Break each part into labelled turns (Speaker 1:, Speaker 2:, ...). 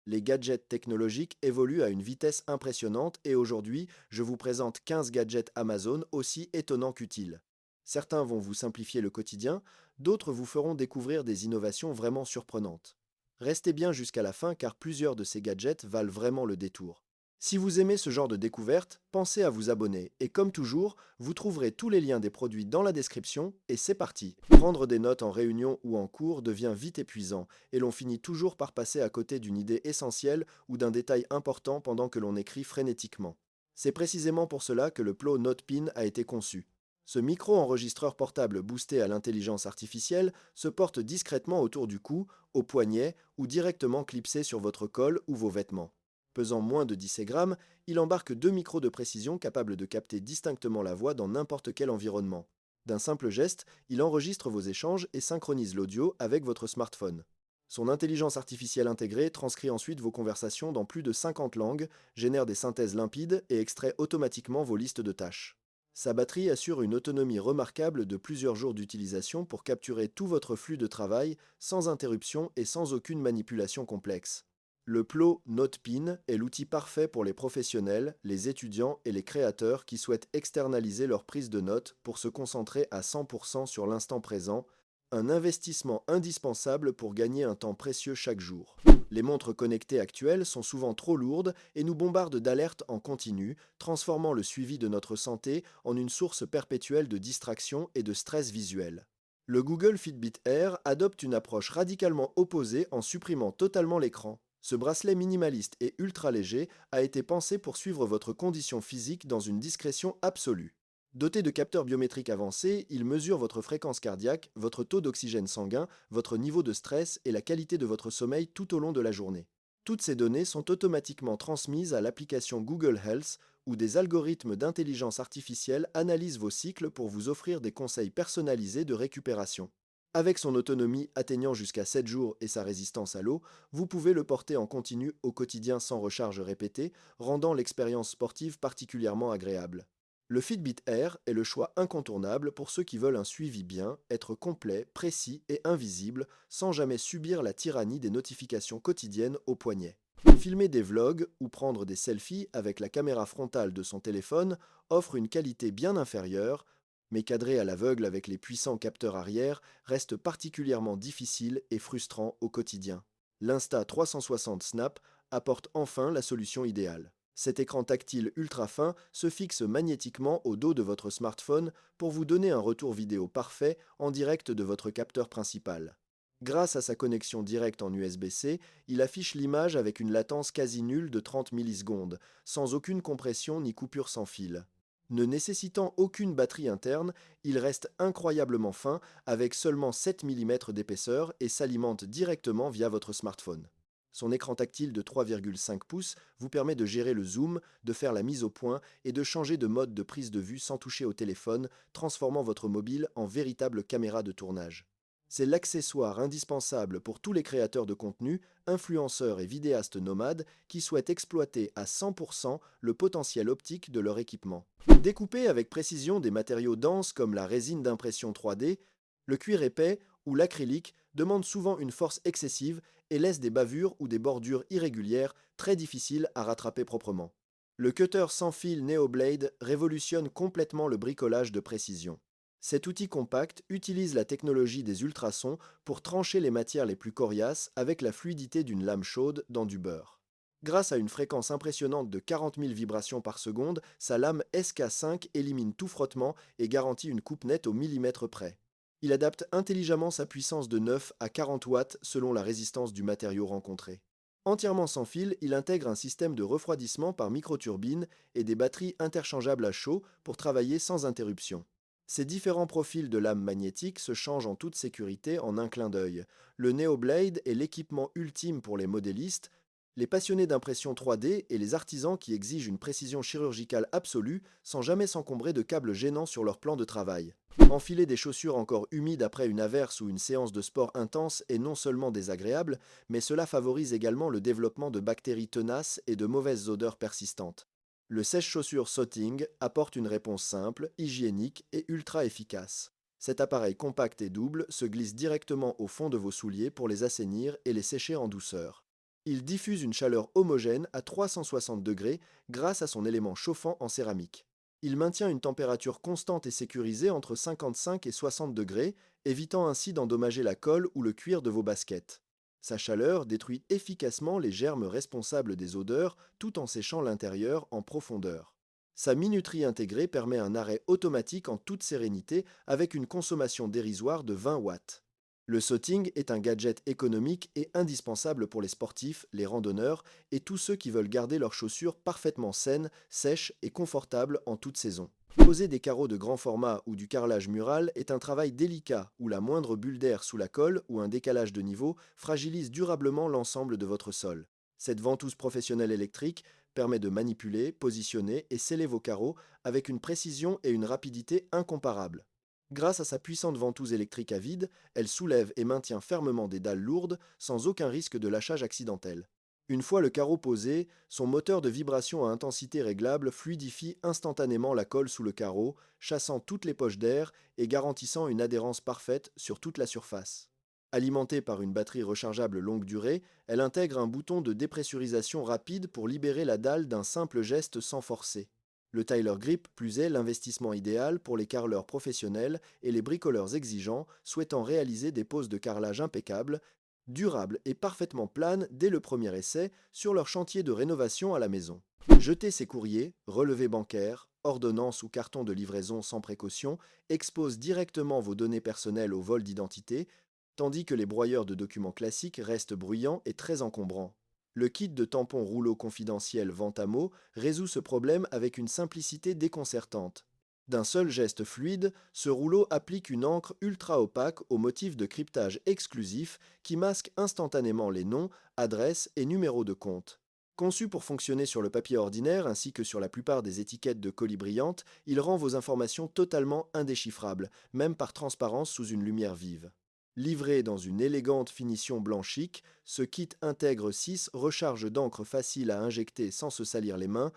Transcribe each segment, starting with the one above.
Speaker 1: Les gadgets technologiques évoluent à une vitesse impressionnante et aujourd'hui, je vous présente 15 gadgets Amazon aussi étonnants qu'utiles. Certains vont vous simplifier le quotidien, d'autres vous feront découvrir des innovations vraiment surprenantes. Restez bien jusqu'à la fin car plusieurs de ces gadgets valent vraiment le détour. Si vous aimez ce genre de découverte, pensez à vous abonner et comme toujours, vous trouverez tous les liens des produits dans la description et c'est parti. Prendre des notes en réunion ou en cours devient vite épuisant et l'on finit toujours par passer à côté d'une idée essentielle ou d'un détail important pendant que l'on écrit frénétiquement. C'est précisément pour cela que le Plo NotePin a été conçu. Ce micro-enregistreur portable boosté à l'intelligence artificielle se porte discrètement autour du cou, au poignet ou directement clipsé sur votre col ou vos vêtements. Pesant moins de 10 grammes, il embarque deux micros de précision capables de capter distinctement la voix dans n'importe quel environnement. D'un simple geste, il enregistre vos échanges et synchronise l'audio avec votre smartphone. Son intelligence artificielle intégrée transcrit ensuite vos conversations dans plus de 50 langues, génère des synthèses limpides et extrait automatiquement vos listes de tâches. Sa batterie assure une autonomie remarquable de plusieurs jours d'utilisation pour capturer tout votre flux de travail sans interruption et sans aucune manipulation complexe. Le Plo NotePin est l'outil parfait pour les professionnels, les étudiants et les créateurs qui souhaitent externaliser leur prise de notes pour se concentrer à 100% sur l'instant présent, un investissement indispensable pour gagner un temps précieux chaque jour. Les montres connectées actuelles sont souvent trop lourdes et nous bombardent d'alertes en continu, transformant le suivi de notre santé en une source perpétuelle de distraction et de stress visuel. Le Google Fitbit Air adopte une approche radicalement opposée en supprimant totalement l'écran. Ce bracelet minimaliste et ultra léger a été pensé pour suivre votre condition physique dans une discrétion absolue. Doté de capteurs biométriques avancés, il mesure votre fréquence cardiaque, votre taux d'oxygène sanguin, votre niveau de stress et la qualité de votre sommeil tout au long de la journée. Toutes ces données sont automatiquement transmises à l'application Google Health où des algorithmes d'intelligence artificielle analysent vos cycles pour vous offrir des conseils personnalisés de récupération. Avec son autonomie atteignant jusqu'à 7 jours et sa résistance à l'eau, vous pouvez le porter en continu au quotidien sans recharge répétée, rendant l'expérience sportive particulièrement agréable. Le Fitbit Air est le choix incontournable pour ceux qui veulent un suivi bien, être complet, précis et invisible, sans jamais subir la tyrannie des notifications quotidiennes au poignet. Filmer des vlogs ou prendre des selfies avec la caméra frontale de son téléphone offre une qualité bien inférieure, mais cadrer à l'aveugle avec les puissants capteurs arrière reste particulièrement difficile et frustrant au quotidien. L'Insta 360 Snap apporte enfin la solution idéale. Cet écran tactile ultra fin se fixe magnétiquement au dos de votre smartphone pour vous donner un retour vidéo parfait en direct de votre capteur principal. Grâce à sa connexion directe en USB-C, il affiche l'image avec une latence quasi nulle de 30 millisecondes, sans aucune compression ni coupure sans fil. Ne nécessitant aucune batterie interne, il reste incroyablement fin avec seulement 7 mm d'épaisseur et s'alimente directement via votre smartphone. Son écran tactile de 3,5 pouces vous permet de gérer le zoom, de faire la mise au point et de changer de mode de prise de vue sans toucher au téléphone, transformant votre mobile en véritable caméra de tournage. C'est l'accessoire indispensable pour tous les créateurs de contenu, influenceurs et vidéastes nomades qui souhaitent exploiter à 100% le potentiel optique de leur équipement. Découpé avec précision des matériaux denses comme la résine d'impression 3D, le cuir épais ou l'acrylique demandent souvent une force excessive et laissent des bavures ou des bordures irrégulières très difficiles à rattraper proprement. Le cutter sans fil NeoBlade révolutionne complètement le bricolage de précision. Cet outil compact utilise la technologie des ultrasons pour trancher les matières les plus coriaces avec la fluidité d'une lame chaude dans du beurre. Grâce à une fréquence impressionnante de 40 000 vibrations par seconde, sa lame SK5 élimine tout frottement et garantit une coupe nette au millimètre près. Il adapte intelligemment sa puissance de 9 à 40 watts selon la résistance du matériau rencontré. Entièrement sans fil, il intègre un système de refroidissement par microturbine et des batteries interchangeables à chaud pour travailler sans interruption. Ces différents profils de lames magnétiques se changent en toute sécurité en un clin d'œil. Le NeoBlade est l'équipement ultime pour les modélistes, les passionnés d'impression 3D et les artisans qui exigent une précision chirurgicale absolue sans jamais s'encombrer de câbles gênants sur leur plan de travail. Enfiler des chaussures encore humides après une averse ou une séance de sport intense est non seulement désagréable, mais cela favorise également le développement de bactéries tenaces et de mauvaises odeurs persistantes. Le sèche-chaussures Sotting apporte une réponse simple, hygiénique et ultra efficace. Cet appareil compact et double se glisse directement au fond de vos souliers pour les assainir et les sécher en douceur. Il diffuse une chaleur homogène à 360 degrés grâce à son élément chauffant en céramique. Il maintient une température constante et sécurisée entre 55 et 60 degrés, évitant ainsi d'endommager la colle ou le cuir de vos baskets. Sa chaleur détruit efficacement les germes responsables des odeurs tout en séchant l'intérieur en profondeur. Sa minuterie intégrée permet un arrêt automatique en toute sérénité avec une consommation dérisoire de 20 watts. Le Sotting est un gadget économique et indispensable pour les sportifs, les randonneurs et tous ceux qui veulent garder leurs chaussures parfaitement saines, sèches et confortables en toute saison. Poser des carreaux de grand format ou du carrelage mural est un travail délicat où la moindre bulle d'air sous la colle ou un décalage de niveau fragilise durablement l'ensemble de votre sol. Cette ventouse professionnelle électrique permet de manipuler, positionner et sceller vos carreaux avec une précision et une rapidité incomparables. Grâce à sa puissante ventouse électrique à vide, elle soulève et maintient fermement des dalles lourdes sans aucun risque de lâchage accidentel. Une fois le carreau posé, son moteur de vibration à intensité réglable fluidifie instantanément la colle sous le carreau, chassant toutes les poches d'air et garantissant une adhérence parfaite sur toute la surface. Alimentée par une batterie rechargeable longue durée, elle intègre un bouton de dépressurisation rapide pour libérer la dalle d'un simple geste sans forcer. Le Tyler Grip plus est l'investissement idéal pour les carreleurs professionnels et les bricoleurs exigeants souhaitant réaliser des poses de carrelage impeccables, durables et parfaitement planes dès le premier essai sur leur chantier de rénovation à la maison. Jeter ses courriers, relevés bancaires, ordonnances ou cartons de livraison sans précaution exposent directement vos données personnelles au vol d'identité, tandis que les broyeurs de documents classiques restent bruyants et très encombrants. Le kit de tampons rouleau confidentiel Ventamo résout ce problème avec une simplicité déconcertante. D'un seul geste fluide, ce rouleau applique une encre ultra opaque au motif de cryptage exclusif qui masque instantanément les noms, adresses et numéros de compte. Conçu pour fonctionner sur le papier ordinaire ainsi que sur la plupart des étiquettes de colis brillantes, il rend vos informations totalement indéchiffrables, même par transparence sous une lumière vive. Livré dans une élégante finition blanc chic, ce kit intègre 6 recharges d'encre faciles à injecter sans se salir les mains,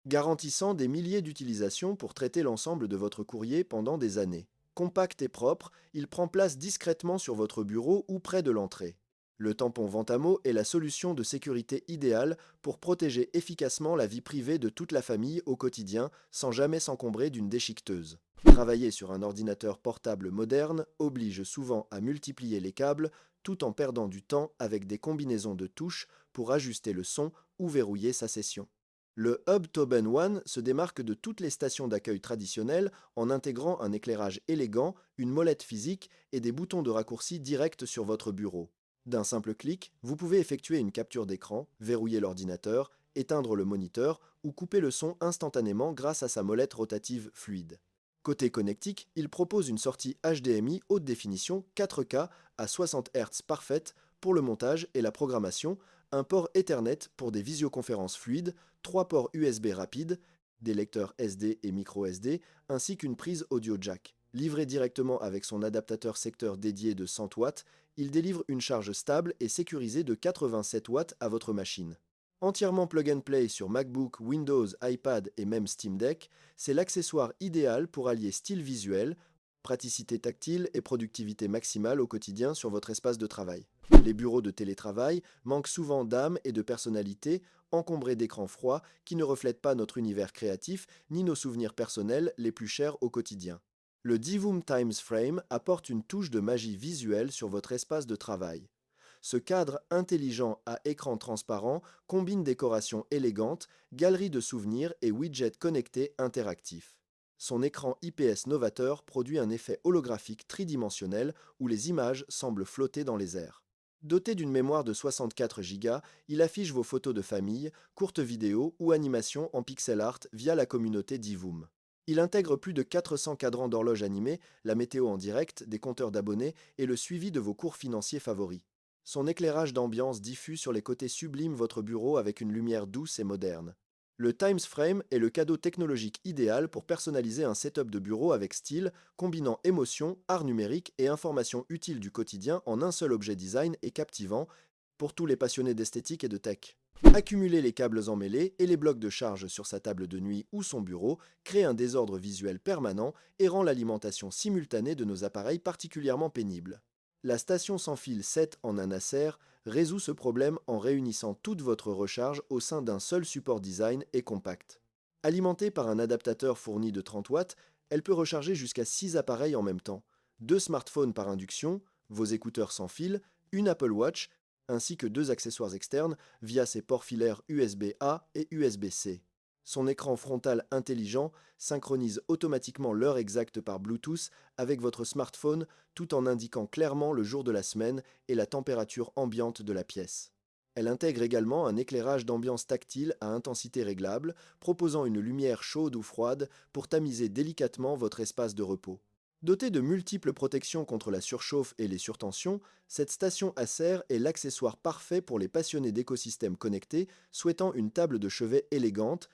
Speaker 1: garantissant des milliers d'utilisations pour traiter l'ensemble de votre courrier pendant des années. Compact et propre, il prend place discrètement sur votre bureau ou près de l'entrée. Le tampon Ventamo est la solution de sécurité idéale pour protéger efficacement la vie privée de toute la famille au quotidien sans jamais s'encombrer d'une déchiqueteuse. Travailler sur un ordinateur portable moderne oblige souvent à multiplier les câbles tout en perdant du temps avec des combinaisons de touches pour ajuster le son ou verrouiller sa session. Le Hub Tobin One se démarque de toutes les stations d'accueil traditionnelles en intégrant un éclairage élégant, une molette physique et des boutons de raccourci directs sur votre bureau. D'un simple clic, vous pouvez effectuer une capture d'écran, verrouiller l'ordinateur, éteindre le moniteur ou couper le son instantanément grâce à sa molette rotative fluide. Côté connectique, il propose une sortie HDMI haute définition 4K à 60 Hz parfaite pour le montage et la programmation, un port Ethernet pour des visioconférences fluides, 3 ports USB rapides, des lecteurs SD et micro SD, ainsi qu'une prise audio jack. Livré directement avec son adaptateur secteur dédié de 100 watts, il délivre une charge stable et sécurisée de 87 watts à votre machine. Entièrement plug and play sur MacBook, Windows, iPad et même Steam Deck, c'est l'accessoire idéal pour allier style visuel, praticité tactile et productivité maximale au quotidien sur votre espace de travail. Les bureaux de télétravail manquent souvent d'âme et de personnalité, encombrés d'écrans froids qui ne reflètent pas notre univers créatif ni nos souvenirs personnels les plus chers au quotidien. Le Divoom Times Frame apporte une touche de magie visuelle sur votre espace de travail. Ce cadre intelligent à écran transparent combine décoration élégante, galerie de souvenirs et widgets connectés interactifs. Son écran IPS novateur produit un effet holographique tridimensionnel où les images semblent flotter dans les airs. Doté d'une mémoire de 64 Go, il affiche vos photos de famille, courtes vidéos ou animations en pixel art via la communauté Divoom. Il intègre plus de 400 cadrans d'horloge animés, la météo en direct, des compteurs d'abonnés et le suivi de vos cours financiers favoris. Son éclairage d'ambiance diffuse sur les côtés sublime votre bureau avec une lumière douce et moderne. Le Times Frame est le cadeau technologique idéal pour personnaliser un setup de bureau avec style, combinant émotion, art numérique et informations utiles du quotidien en un seul objet design et captivant pour tous les passionnés d'esthétique et de tech. Accumuler les câbles emmêlés et les blocs de charge sur sa table de nuit ou son bureau crée un désordre visuel permanent et rend l'alimentation simultanée de nos appareils particulièrement pénible. La station sans fil 7 en un Acer résout ce problème en réunissant toute votre recharge au sein d'un seul support design et compact. Alimentée par un adaptateur fourni de 30 watts, elle peut recharger jusqu'à 6 appareils en même temps, 2 smartphones par induction, vos écouteurs sans fil, une Apple Watch, ainsi que 2 accessoires externes via ses ports filaires USB-A et USB-C. Son écran frontal intelligent synchronise automatiquement l'heure exacte par Bluetooth avec votre smartphone tout en indiquant clairement le jour de la semaine et la température ambiante de la pièce. Elle intègre également un éclairage d'ambiance tactile à intensité réglable, proposant une lumière chaude ou froide pour tamiser délicatement votre espace de repos. Dotée de multiples protections contre la surchauffe et les surtensions, cette station Acer est l'accessoire parfait pour les passionnés d'écosystèmes connectés souhaitant une table de chevet élégante,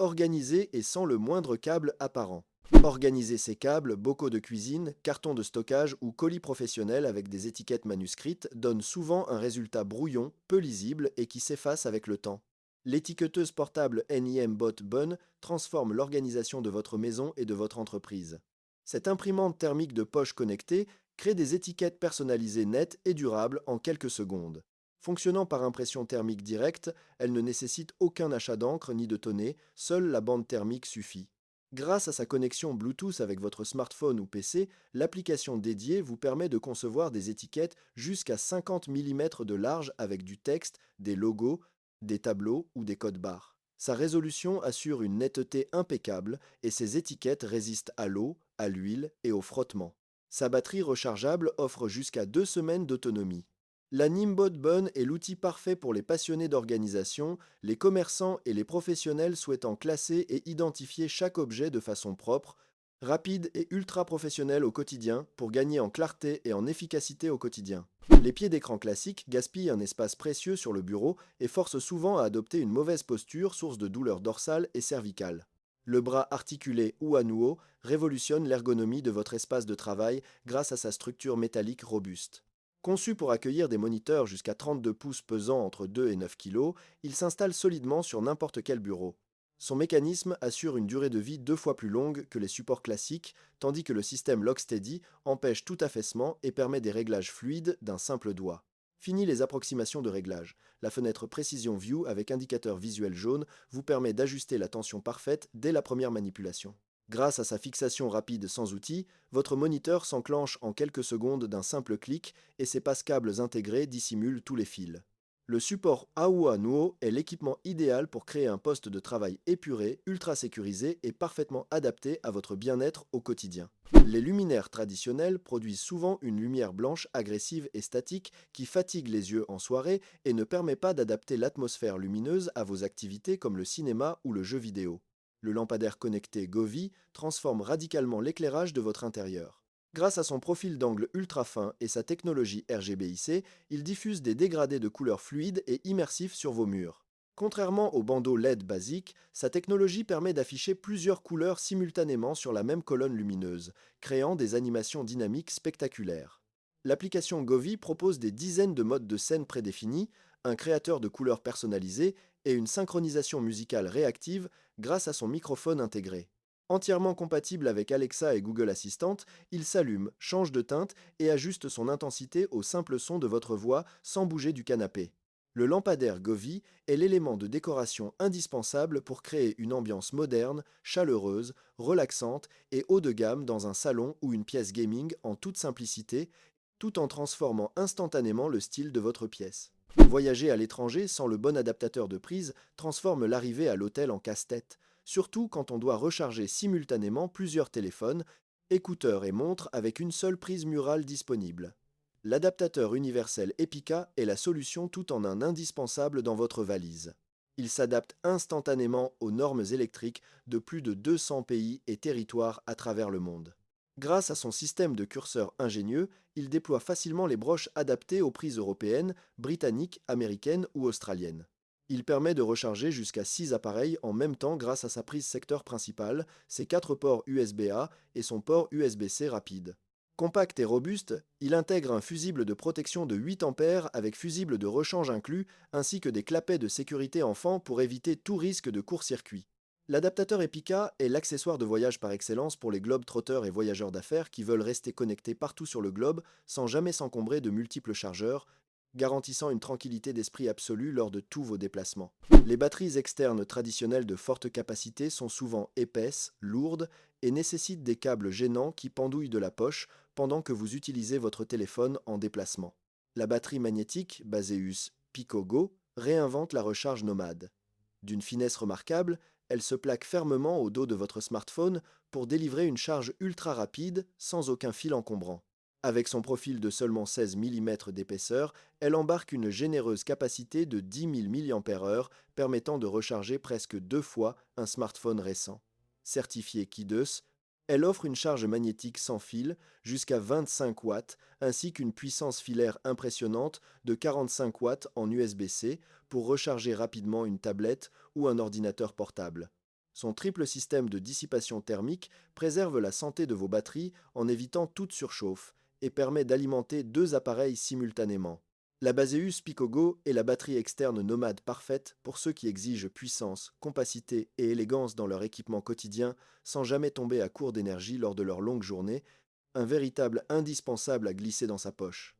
Speaker 1: organisée et sans le moindre câble apparent. Organiser ces câbles, bocaux de cuisine, cartons de stockage ou colis professionnels avec des étiquettes manuscrites donne souvent un résultat brouillon, peu lisible et qui s'efface avec le temps. L'étiqueteuse portable NIM Bot Bun transforme l'organisation de votre maison et de votre entreprise. Cette imprimante thermique de poche connectée crée des étiquettes personnalisées nettes et durables en quelques secondes. Fonctionnant par impression thermique directe, elle ne nécessite aucun achat d'encre ni de tonnet, seule la bande thermique suffit. Grâce à sa connexion Bluetooth avec votre smartphone ou PC, l'application dédiée vous permet de concevoir des étiquettes jusqu'à 50 mm de large avec du texte, des logos, des tableaux ou des codes barres. Sa résolution assure une netteté impeccable et ses étiquettes résistent à l'eau, à l'huile et au frottement. Sa batterie rechargeable offre jusqu'à 2 semaines d'autonomie. La Nimbot Bun est l'outil parfait pour les passionnés d'organisation, les commerçants et les professionnels souhaitant classer et identifier chaque objet de façon propre, rapide et ultra professionnelle au quotidien pour gagner en clarté et en efficacité au quotidien. Les pieds d'écran classiques gaspillent un espace précieux sur le bureau et forcent souvent à adopter une mauvaise posture, source de douleurs dorsales et cervicales. Le bras articulé ou à nouveau révolutionne l'ergonomie de votre espace de travail grâce à sa structure métallique robuste. Conçu pour accueillir des moniteurs jusqu'à 32 pouces pesant entre 2 et 9 kg, il s'installe solidement sur n'importe quel bureau. Son mécanisme assure une durée de vie 2 fois plus longue que les supports classiques, tandis que le système Locksteady empêche tout affaissement et permet des réglages fluides d'un simple doigt. Fini les approximations de réglage. La fenêtre Precision View avec indicateur visuel jaune vous permet d'ajuster la tension parfaite dès la première manipulation. Grâce à sa fixation rapide sans outil, votre moniteur s'enclenche en quelques secondes d'un simple clic et ses passes-câbles intégrés dissimulent tous les fils. Le support AUA Nuo est l'équipement idéal pour créer un poste de travail épuré, ultra sécurisé et parfaitement adapté à votre bien-être au quotidien. Les luminaires traditionnels produisent souvent une lumière blanche agressive et statique qui fatigue les yeux en soirée et ne permet pas d'adapter l'atmosphère lumineuse à vos activités comme le cinéma ou le jeu vidéo. Le lampadaire connecté Govee transforme radicalement l'éclairage de votre intérieur. Grâce à son profil d'angle ultra fin et sa technologie RGBIC, il diffuse des dégradés de couleurs fluides et immersifs sur vos murs. Contrairement au bandeau LED basique, sa technologie permet d'afficher plusieurs couleurs simultanément sur la même colonne lumineuse, créant des animations dynamiques spectaculaires. L'application Govee propose des dizaines de modes de scène prédéfinis, un créateur de couleurs personnalisé et une synchronisation musicale réactive grâce à son microphone intégré. Entièrement compatible avec Alexa et Google Assistant, il s'allume, change de teinte et ajuste son intensité au simple son de votre voix sans bouger du canapé. Le lampadaire Govee est l'élément de décoration indispensable pour créer une ambiance moderne, chaleureuse, relaxante et haut de gamme dans un salon ou une pièce gaming en toute simplicité, tout en transformant instantanément le style de votre pièce. Voyager à l'étranger sans le bon adaptateur de prise transforme l'arrivée à l'hôtel en casse-tête, surtout quand on doit recharger simultanément plusieurs téléphones, écouteurs et montres avec une seule prise murale disponible. L'adaptateur universel Epica est la solution tout en un indispensable dans votre valise. Il s'adapte instantanément aux normes électriques de plus de 200 pays et territoires à travers le monde. Grâce à son système de curseurs ingénieux, il déploie facilement les broches adaptées aux prises européennes, britanniques, américaines ou australiennes. Il permet de recharger jusqu'à 6 appareils en même temps grâce à sa prise secteur principale, ses 4 ports USB-A et son port USB-C rapide. Compact et robuste, il intègre un fusible de protection de 8 ampères avec fusible de rechange inclus, ainsi que des clapets de sécurité enfant pour éviter tout risque de court-circuit. L'adaptateur Epica est l'accessoire de voyage par excellence pour les globetrotters et voyageurs d'affaires qui veulent rester connectés partout sur le globe sans jamais s'encombrer de multiples chargeurs, garantissant une tranquillité d'esprit absolue lors de tous vos déplacements. Les batteries externes traditionnelles de forte capacité sont souvent épaisses, lourdes et nécessitent des câbles gênants qui pendouillent de la poche pendant que vous utilisez votre téléphone en déplacement. La batterie magnétique, Baseus PicoGo, réinvente la recharge nomade. D'une finesse remarquable, elle se plaque fermement au dos de votre smartphone pour délivrer une charge ultra rapide sans aucun fil encombrant. Avec son profil de seulement 16 mm d'épaisseur, elle embarque une généreuse capacité de 10 000 mAh permettant de recharger presque 2 fois un smartphone récent. Certifiée Qidous, elle offre une charge magnétique sans fil jusqu'à 25 watts ainsi qu'une puissance filaire impressionnante de 45 watts en USB-C pour recharger rapidement une tablette ou un ordinateur portable. Son triple système de dissipation thermique préserve la santé de vos batteries en évitant toute surchauffe et permet d'alimenter deux appareils simultanément. La Baseus PicoGo est la batterie externe nomade parfaite pour ceux qui exigent puissance, compacité et élégance dans leur équipement quotidien sans jamais tomber à court d'énergie lors de leur longue journée, un véritable indispensable à glisser dans sa poche.